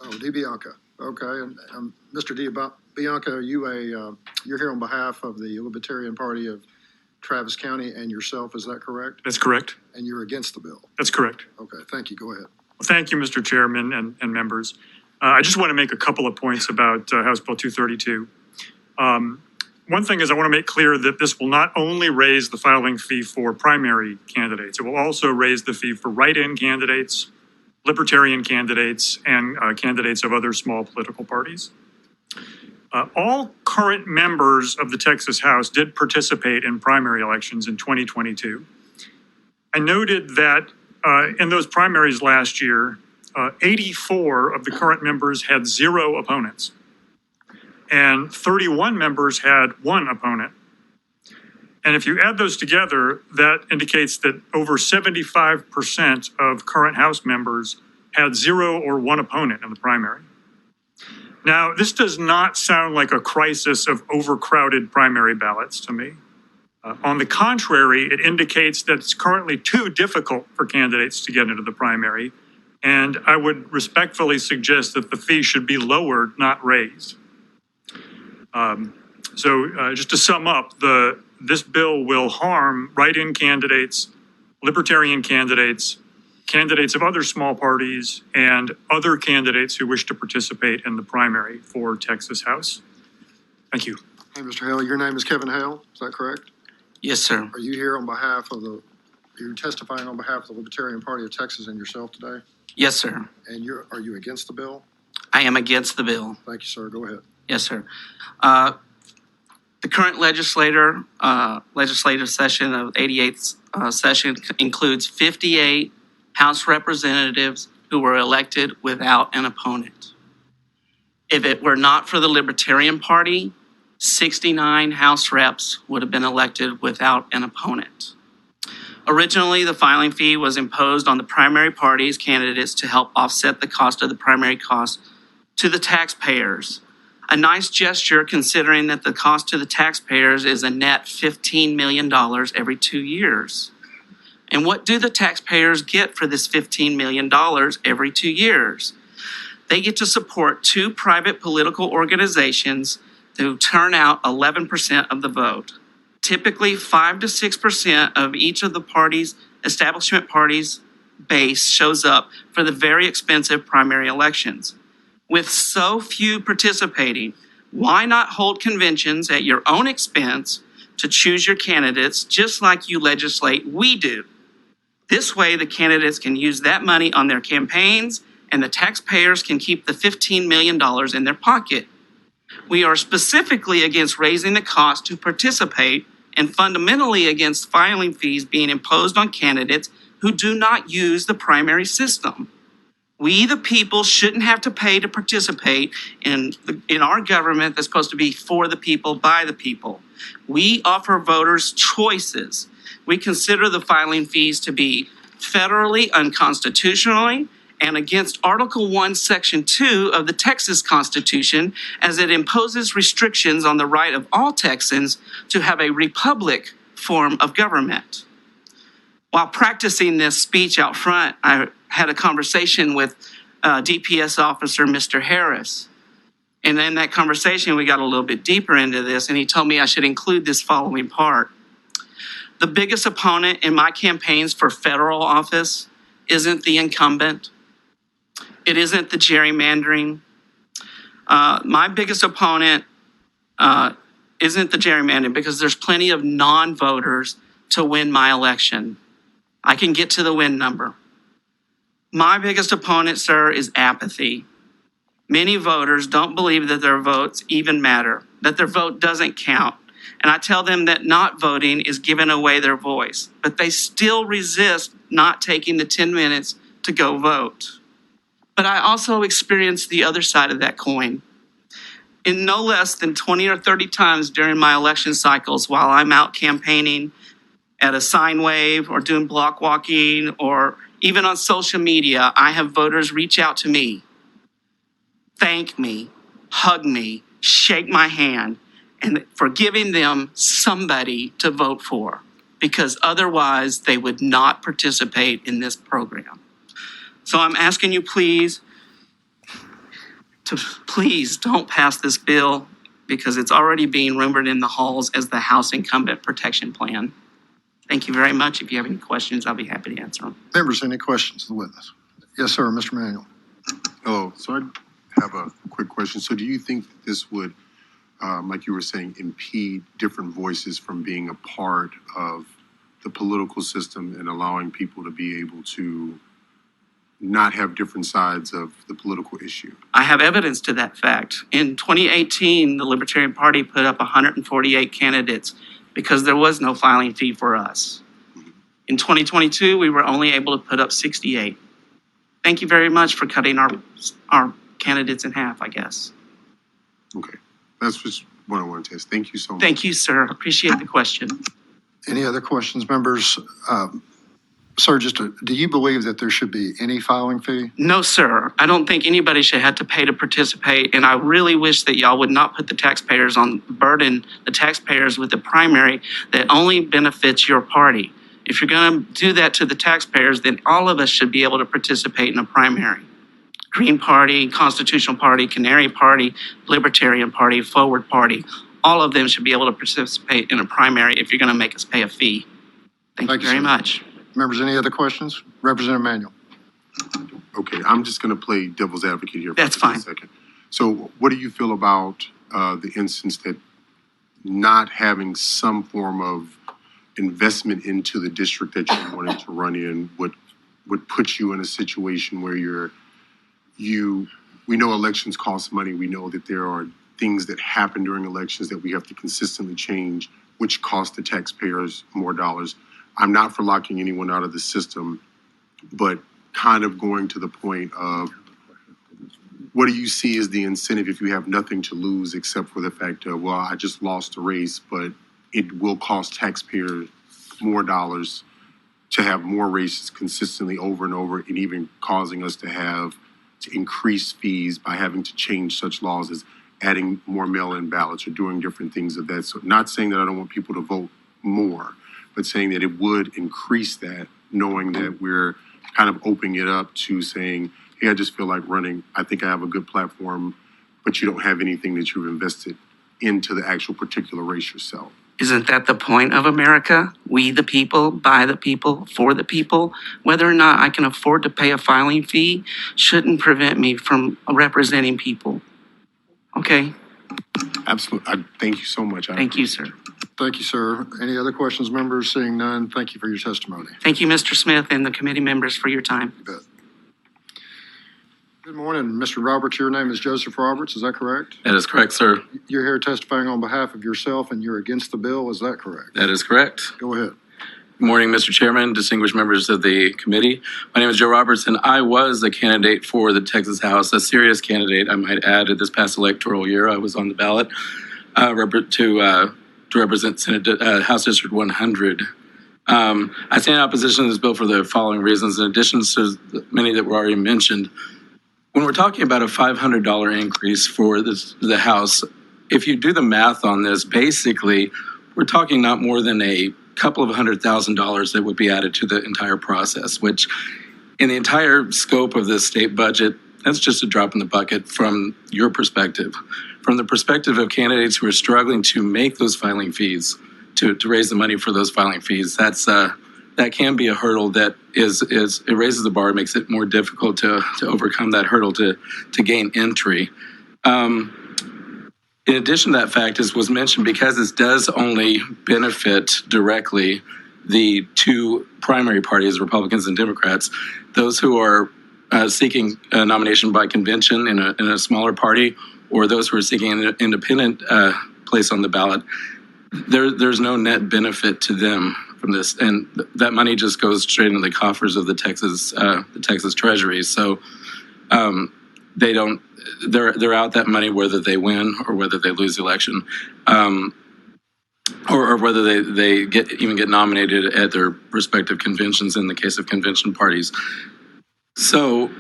Oh, DiBianca. Okay, and Mr. DiBianca, are you you're here on behalf of the Libertarian Party of Travis County and yourself, is that correct? That's correct. And you're against the bill? That's correct. Okay, thank you. Go ahead. Well, thank you, Mr. Chairman and members. I just want to make a couple of points about House Bill 232. One thing is I want to make clear that this will not only raise the filing fee for primary candidates, it will also raise the fee for write-in candidates, libertarian candidates, and candidates of other small political parties. All current members of the Texas House did participate in primary elections in 2022. I noted that in those primaries last year, 84 of the current members had 0 opponents, and 31 members had 1 opponent. And if you add those together, that indicates that over 75% of current House members had 0 or 1 opponent in the primary. Now, this does not sound like a crisis of overcrowded primary ballots to me. On the contrary, it indicates that it's currently too difficult for candidates to get into the primary, and I would respectfully suggest that the fee should be lowered, not raised. Just to sum up, this bill will harm write-in candidates, libertarian candidates, candidates of other small parties, and other candidates who wish to participate in the primary for Texas House. Thank you. Hey, Mr. Hale, your name is Kevin Hale, is that correct? Yes, sir. Are you here on behalf of you're testifying on behalf of the Libertarian Party of Texas and yourself today? Yes, sir. And are you against the bill? I am against the bill. Thank you, sir. Go ahead. Yes, sir. The current legislative session of 88th session includes 58 House representatives who were elected without an opponent. If it were not for the Libertarian Party, 69 House reps would have been elected without an opponent. Originally, the filing fee was imposed on the primary party's candidates to help offset the cost of the primary cost to the taxpayers. A nice gesture considering that the cost to the taxpayers is a net $15 million every 2 years. And what do the taxpayers get for this $15 million every 2 years? They get to support 2 private political organizations who turn out 11% of the vote. Typically, 5 to 6% of each of the establishment parties' base shows up for the very expensive primary elections. With so few participating, why not hold conventions at your own expense to choose your candidates just like you legislate we do? This way, the candidates can use that money on their campaigns and the taxpayers can keep the $15 million in their pocket. We are specifically against raising the cost to participate and fundamentally against filing fees being imposed on candidates who do not use the primary system. We, the people, shouldn't have to pay to participate in our government that's supposed to be for the people, by the people. We offer voters choices. We consider the filing fees to be federally unconstitutionally and against Article 1, Section 2 of the Texas Constitution, as it imposes restrictions on the right of all Texans to have a republic form of government. While practicing this speech out front, I had a conversation with DPS officer Mr. Harris. And in that conversation, we got a little bit deeper into this, and he told me I should include this following part. The biggest opponent in my campaigns for federal office isn't the incumbent. It isn't the gerrymandering. My biggest opponent isn't the gerrymandering because there's plenty of non-voters to win my election. I can get to the win number. My biggest opponent, sir, is apathy. Many voters don't believe that their votes even matter, that their vote doesn't count. And I tell them that not voting is giving away their voice, but they still resist not taking the 10 minutes to go vote. But I also experienced the other side of that coin. In no less than 20 or 30 times during my election cycles while I'm out campaigning at a sign wave or doing block walking or even on social media, I have voters reach out to me, thank me, hug me, shake my hand, and for giving them somebody to vote for, because otherwise they would not participate in this program. So I'm asking you, please, to please don't pass this bill because it's already being rumored in the halls as the House Incumbent Protection Plan. Thank you very much. If you have any questions, I'll be happy to answer them. Members, any questions of the witness? Yes, sir, Mr. Manuel. Oh, so I have a quick question. So do you think that this would, like you were saying, impede different voices from being a part of the political system and allowing people to be able to not have different sides of the political issue? I have evidence to that fact. In 2018, the Libertarian Party put up 148 candidates because there was no filing fee for us. In 2022, we were only able to put up 68. Thank you very much for cutting our candidates in half, I guess. Okay, that's just what I wanted to ask. Thank you so much. Thank you, sir. Appreciate the question. Any other questions, members? Sir, do you believe that there should be any filing fee? No, sir. I don't think anybody should have to pay to participate, and I really wish that y'all would not put the taxpayers burden the taxpayers with a primary that only benefits your party. If you're going to do that to the taxpayers, then all of us should be able to participate in a primary. Green Party, Constitutional Party, Canary Party, Libertarian Party, Forward Party, all of them should be able to participate in a primary if you're going to make us pay a fee. Thank you very sir. much. Members, any other questions? Representative Manuel. Okay, I'm just going to play devil's advocate here for That's just fine. a second. So what do you feel about the instance that not having some form of investment into the district that you wanted to run in would put you in a situation where we know elections cost money. We know that there are things that happen during elections that we have to consistently change, which cost the taxpayers more dollars. I'm not for locking anyone out of the system, but kind of going to the point of what do you see as the incentive if you have nothing to lose except for the fact of, well, I just lost a race, but it will cost taxpayers more dollars to have more races consistently over and over, and even causing us to increase fees by having to change such laws as adding more mail-in ballots or doing different things of that. So not saying that I don't want people to vote more, but saying that it would increase that, knowing that we're kind of opening it up to saying, hey, I just feel like running. I think I have a good platform, but you don't have anything that you've invested into the actual particular race yourself. Isn't that the point of America? We the people, by the people, for the people. Whether or not I can afford to pay a filing fee shouldn't prevent me from representing people. Okay? Absolutely. Thank you so much. Thank you, sir. Thank you, sir. Any other questions, members? Seeing none, thank you for your testimony. Thank you, Mr. Smith, and the committee members for your time. You bet. Good morning, Mr. Roberts. Your name is Joseph Roberts, is that correct? That is correct, sir. You're here testifying on behalf of yourself and you're against the bill, is that correct? That is correct. Go ahead. Good morning, Mr. Chairman, distinguished members of the committee. My name is Joe Roberts, and I was a candidate for the Texas House, a serious candidate, I might add, at this past electoral year. I was on the ballot to represent House District 100. I stand in opposition to this bill for the following reasons, in addition to many that were already mentioned. When we're talking about a $500 increase for the House, if you do the math on this, basically, we're talking not more than a couple of $100,000 that would be added to the entire process, which in the entire scope of this state budget, that's just a drop in the bucket from your perspective. From the perspective of candidates who are struggling to make those filing fees, to raise the money for those filing fees, that can be a hurdle that it raises the bar, makes it more difficult to overcome that hurdle to gain entry. In addition to that fact, as was mentioned, because this does only benefit directly the two primary parties, Republicans and Democrats, those who are seeking a nomination by convention in a smaller party, or those who are seeking an independent place on the ballot, there's no net benefit to them from this, and that money just goes straight into the coffers of the Texas Treasury. So they're out that money whether they win or whether they lose the election, or whether they get nominated at their respective conventions in the case of convention parties. So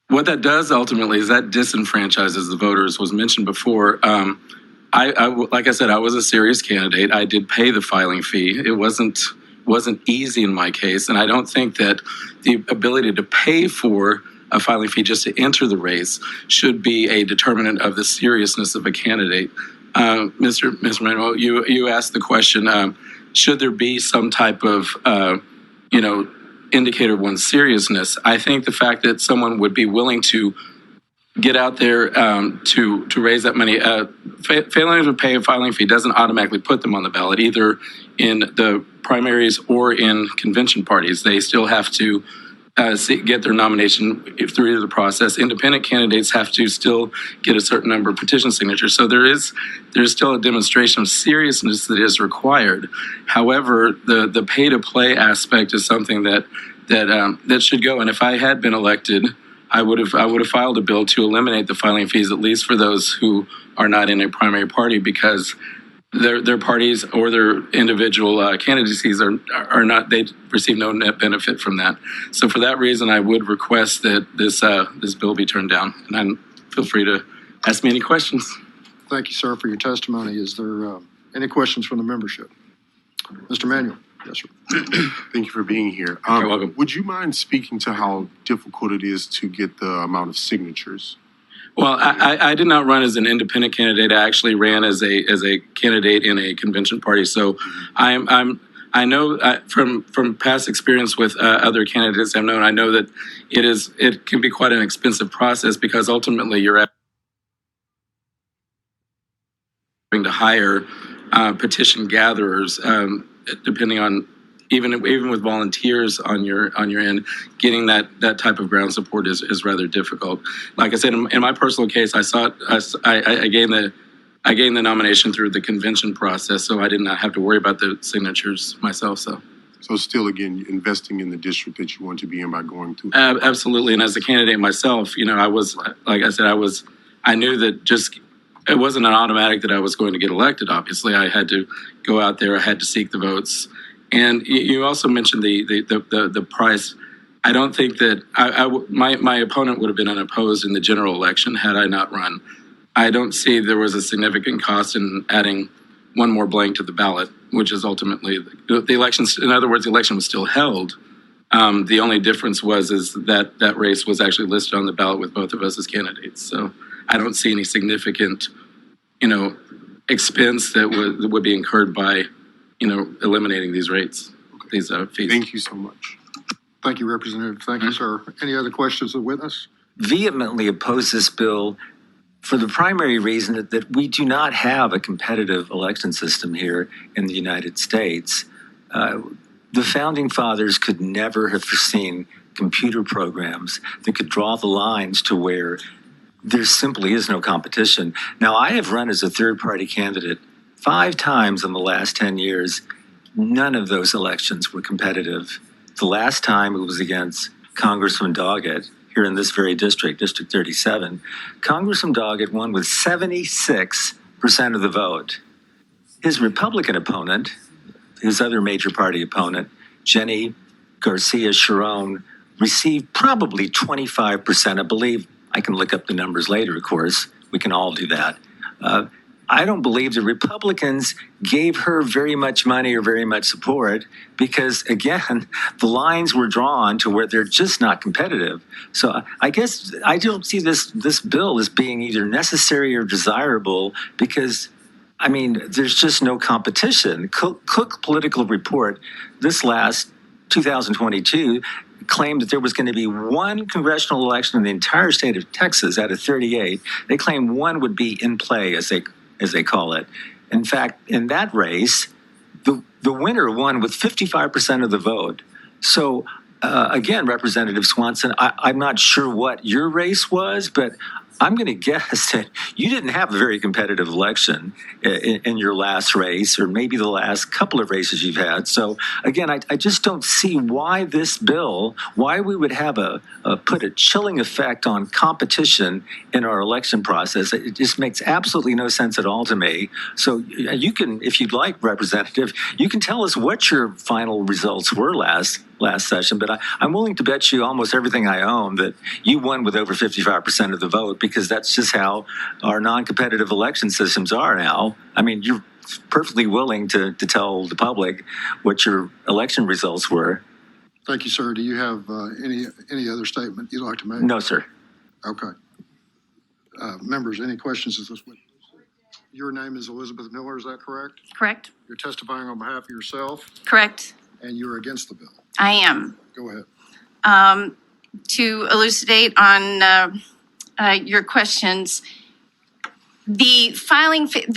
what that does ultimately is that disenfranchises the voters. Was mentioned before. Like I said, I was a serious candidate. I did pay the filing fee. It wasn't easy in my case, and I don't think that the ability to pay for a filing fee just to enter the race should be a determinant of the seriousness of a candidate. Mr. Manuel, you asked the question, should there be some type of, indicator of one's seriousness? I think the fact that someone would be willing to get out there to raise that money, failing to pay a filing fee doesn't automatically put them on the ballot, either in the primaries or in convention parties. They still have to get their nomination through the process. Independent candidates have to still get a certain number of petition signatures. So there's still a demonstration of seriousness that is required. However, the pay to play aspect is something that should go. And if I had been elected, I would have filed a bill to eliminate the filing fees, at least for those who are not in a primary party, because their parties or their individual candidacies are not, they receive no net benefit from that. So for that reason, I would request that this bill be turned down. And feel free to ask me any questions. Thank you, sir, for your testimony. Is there any questions from the membership? Mr. Manuel? Yes, sir. Thank you for being here. You're welcome. Would you mind speaking to how difficult it is to get the amount of signatures? Well, I did not run as an independent candidate. I actually ran as a candidate in a convention party. So I know from past experience with other candidates I've known, I know that it can be quite an expensive process, because ultimately you're having to hire petition gatherers, depending on even with volunteers on your end, getting that type of ground support is rather difficult. Like I said, in my personal case, I gained the nomination through the convention process, so I did not have to worry about the signatures myself. So still, again, investing in the district that you want to be in by going through. Absolutely, and as a candidate myself, I was, like I said, I knew that it wasn't an automatic that I was going to get elected. Obviously, I had to go out there. I had to seek the votes. And you also mentioned the price. I don't think that my opponent would have been unopposed in the general election had I not run. I don't see there was a significant cost in adding one more blank to the ballot, which is ultimately the elections. In other words, the election was still held. The only difference was that race was actually listed on the ballot with both of us as candidates. So I don't see any significant, expense that would be incurred by eliminating these rates, these fees. Thank you so much. Thank you, Representative. Thank you, sir. Any other questions of the witness? Vehemently oppose this bill for the primary reason that we do not have a competitive election system here in the United States. The founding fathers could never have foreseen computer programs that could draw the lines to where there simply is no competition. Now, I have run as a third-party candidate 5 times in the last 10 years. None of those elections were competitive. The last time it was against Congressman Doggett here in this very district, District 37. Congressman Doggett won with 76% of the vote. His Republican opponent, his other major party opponent, Jenny Garcia Sharon, received probably 25%. I believe, I can look up the numbers later, of course. We can all do that. I don't believe the Republicans gave her very much money or very much support because, again, the lines were drawn to where they're just not competitive. So I guess I don't see this bill as being either necessary or desirable because, I mean, there's just no competition. Cook Political Report, this last 2022, claimed that there was going to be one congressional election in the entire state of Texas out of 38. They claimed one would be in play, as they call it. In fact, in that race, the winner won with 55% of the vote. So again, Representative Swanson, I'm not sure what your race was, but I'm going to guess that you didn't have a very competitive election in your last race, or maybe the last couple of races you've had. So again, I just don't see why this bill, why we would have put a chilling effect on competition in our election process. It just makes absolutely no sense at all to me. So you can, if you'd like, Representative, you can tell us what your final results were last session, but I'm willing to bet you almost everything I own that you won with over 55% of the vote, because that's just how our non-competitive election systems are now. I mean, you're perfectly willing to tell the public what your election results were. Thank you, sir. Do you have any other statement you'd like to make? No, sir. Okay. Members, any questions of this witness? Your name is Elizabeth Miller, is that correct? Correct? You're testifying on behalf of yourself, Correct. and you're against the bill. I am. Go ahead. To elucidate on your questions, the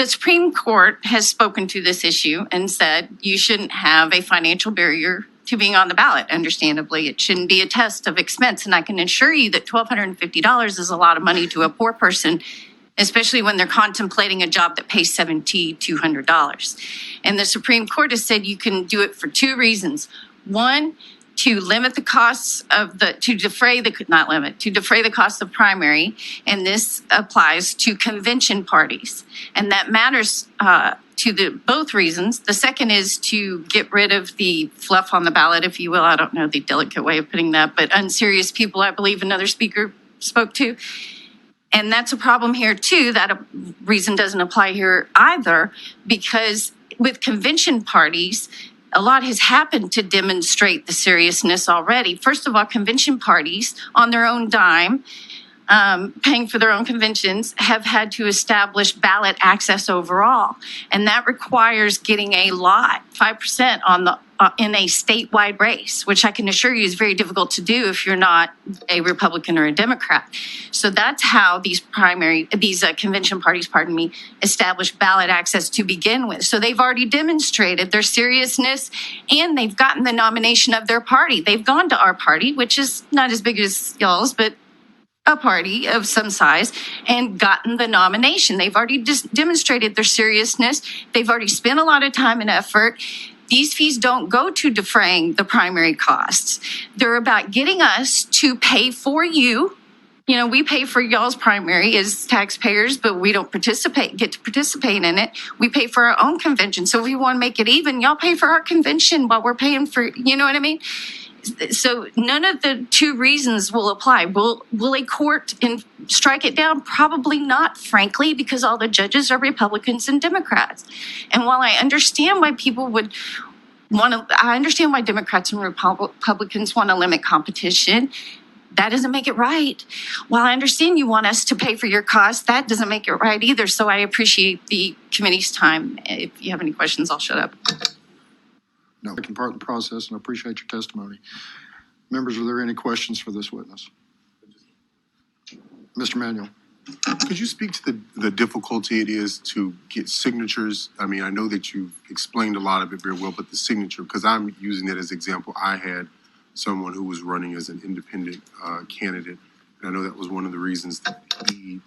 Supreme Court has spoken to this issue and said you shouldn't have a financial barrier to being on the ballot. Understandably, it shouldn't be a test of expense. And I can assure you that $1,250 is a lot of money to a poor person, especially when they're contemplating a job that pays $7,200. And the Supreme Court has said you can do it for two reasons. One, to limit the costs of to defray the costs of primary, and this applies to convention parties. And that matters to both reasons. The second is to get rid of the fluff on the ballot, if you will. I don't know the delicate way of putting that, but unserious people, I believe another speaker spoke to. And that's a problem here too. That reason doesn't apply here either, because with convention parties, a lot has happened to demonstrate the seriousness already. First of all, convention parties on their own dime, paying for their own conventions, have had to establish ballot access overall. And that requires getting a lot, 5% on the in a statewide race, which I can assure you is very difficult to do if you're not a Republican or a Democrat. So that's how these convention parties, establish ballot access to begin with. So they've already demonstrated their seriousness, and they've gotten the nomination of their party. They've gone to our party, which is not as big as y'all's, but a party of some size, and gotten the nomination. They've already demonstrated their seriousness. They've already spent a lot of time and effort. These fees don't go to defraying the primary costs. They're about getting us to pay for you. You know, we pay for y'all's primary as taxpayers, but we don't get to participate in it. We pay for our own convention. So if we want to make it even, y'all pay for our convention while we're paying for, you know what I mean? So none of the two reasons will apply. Will a court strike it down? Probably not, frankly, because all the judges are Republicans and Democrats. And while I understand why people would I understand why Democrats and Republicans want to limit competition. That doesn't make it right. While I understand you want us to pay for your costs, that doesn't make it right either. So I appreciate the committee's time. If you have any questions, I'll shut up. No, taking part in the process, and I appreciate your testimony. Members, are there any questions for this witness? Mr. Manuel. Could you speak to the difficulty it is to get signatures? I mean, I know that you've explained a lot of it very well, but the signature, because I'm using it as an example. I had someone who was running as an independent candidate, and I know that was one of the reasons that he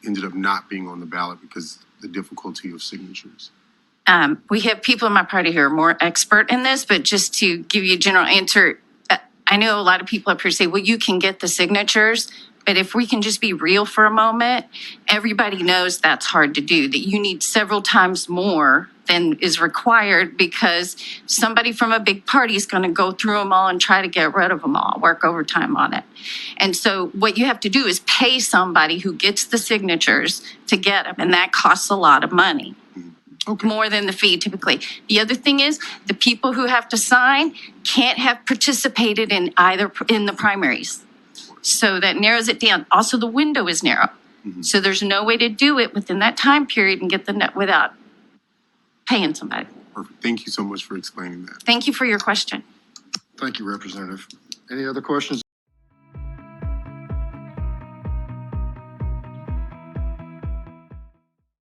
ended up not being on the ballot, because the difficulty of signatures. We have people in my party who are more expert in this, but just to give you a general answer, I know a lot of people up here say, well, you can get the signatures, but if we can just be real for a moment, everybody knows that's hard to do, that you need several times more than is required, because somebody from a big party is going to go through them all and try to get rid of them all, work overtime on it. And so what you have to do is pay somebody who gets the signatures to get them, and that costs a lot of money. Okay. More than the fee typically. The other thing is the people who have to sign can't have participated in the primaries. So that narrows it down. Also, the window is narrow. Mm-hmm. So there's no way to do it within that time period and get the net without paying somebody. Perfect. Thank you so much for explaining that. Thank you for your question. Thank you, Representative. Any other questions?